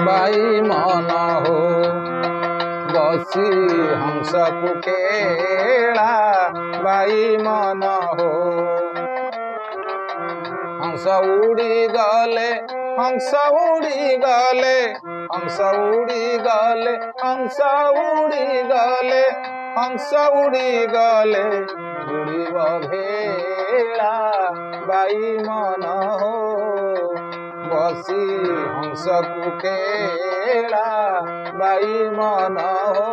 By मन हो बसी हंस को खेला बाई मन हो हंस उड़ी गले हंस उड़ी गले हंस उड़ी गले हंस उड़ी गले हंस उड़ी गले उड़ीब भेला बाई मन हो बसी हंस को खेला बाई मन हो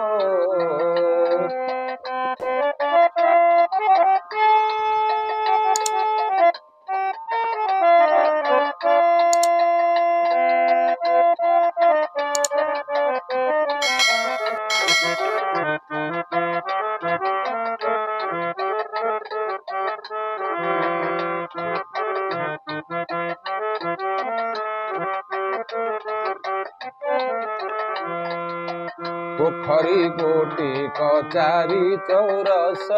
पोखरी गोटी कचारी चौरस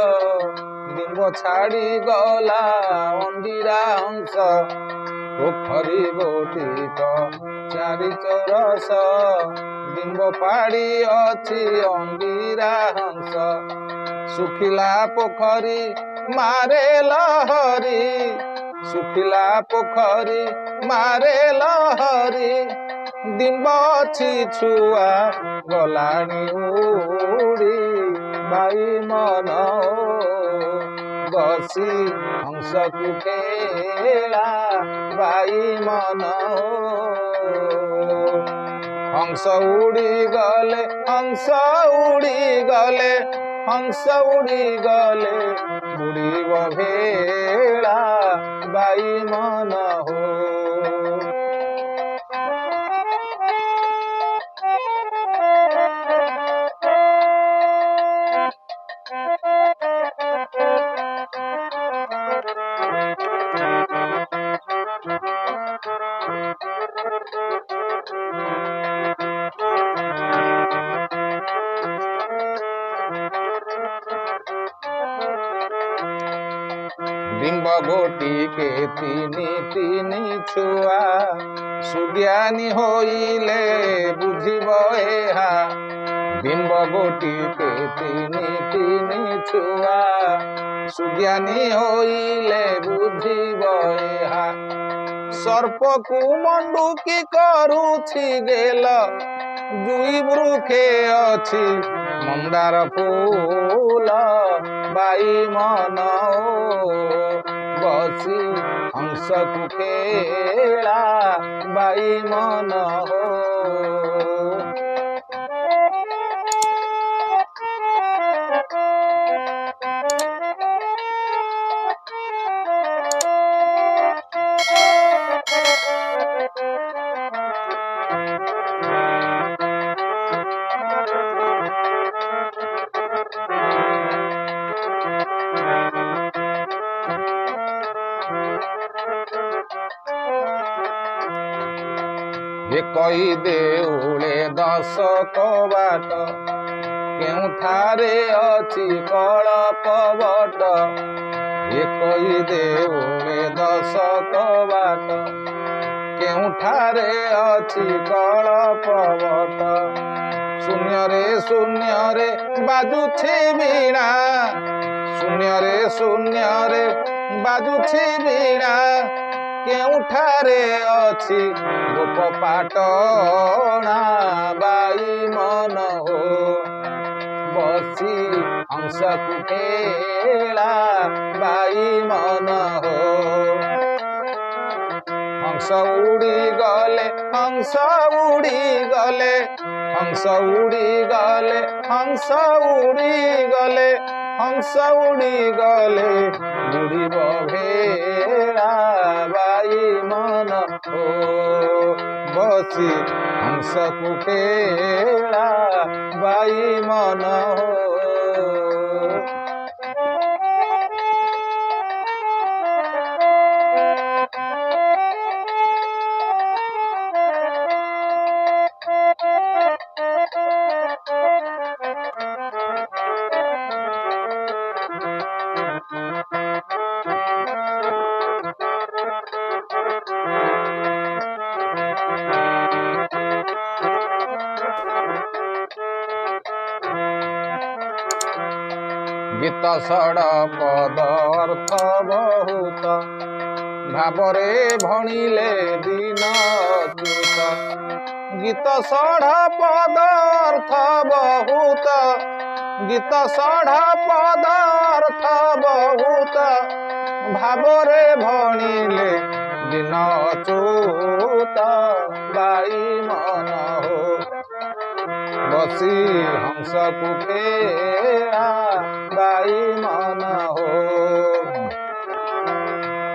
डिम्ब छाड़ी गला अंडीरा हंस पोखरी गोटी कचारी चौरस डिम्ब पाड़ी अच्छी अंडीरा हंस सुखिला पोखरी मारे लहरी सुखिला पोखरी मारे लहरी डिम्ब अच्छी छुआ गलानी उड़ी बाई मन बसी हंस को खेला बाई मन हंस उड़ी गले हंस उड़ी गले हंस उड़ी गले उड़ीब भेला बाई मन हो डिम्ब गोटी के तीनी तीनी छुआ सुज्ञानी होइले बुझिब एहा डिम्ब गोटी के तीनी तीनी छुआ सुज्ञानी होइले बुझिब एहा सर्प को मंडुकी करुछि गेल जुई वृक्षे अछि मंदार फूल बाई मन बसी हंस को खेला बाई मन हो कई देउले दश कबाट केउठारे अछि कलपवट कई देउले दश कबाट केउठारे अछि कलपवट शून्य रे बाजुछि वीणा शून्य रे बाजुछि वीणा केउठारे अछि गोप पाटणा बाई मन हो बसी हंस को खेला बाई मन हो हंस उड़ी गले हंस उड़ी गले हंस उड़ी गले हंस उड़ी गले हंस उड़ी गले उड़ीब भेला बाई मन हो बसी हंस को खेला बाई मन हो ଗୀତ ଷଡ଼ ପଦ ଅର୍ଥ ବହୁତ ଭାବରେ ଭଣିଲେ ଦିନ ଅଚ୍ୟୁତ। ଗୀତ ଷଡ଼ ପଦ ଅର୍ଥ ବହୁତ ଗୀତ ଷଡ଼ ପଦ ଅର୍ଥ ବହୁତ ଭାବରେ ଭଣିଲେ ଦିନ ଅଚ୍ୟୁତ। ବାଇ ମନ ହୋ ବସି ହଂସକୁ ଫେରା ବାଇ ମନ ହୋ।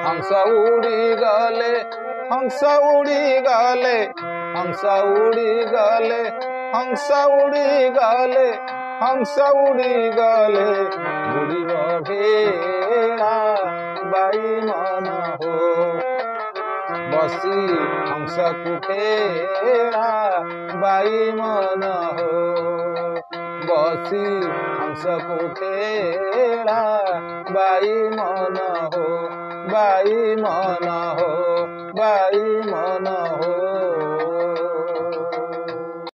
हंस उड़ी गले हंस उड़ी गले हंस उड़ी गले हंस उड़ी गले हंस उड़ी गले उड़ी भेड़ा बाई मन हो बसी हंस कुठेड़ा बाई मन हो बसी हंस कुठेड़ा बाई मन हो बाई मन हो बाई मन हो।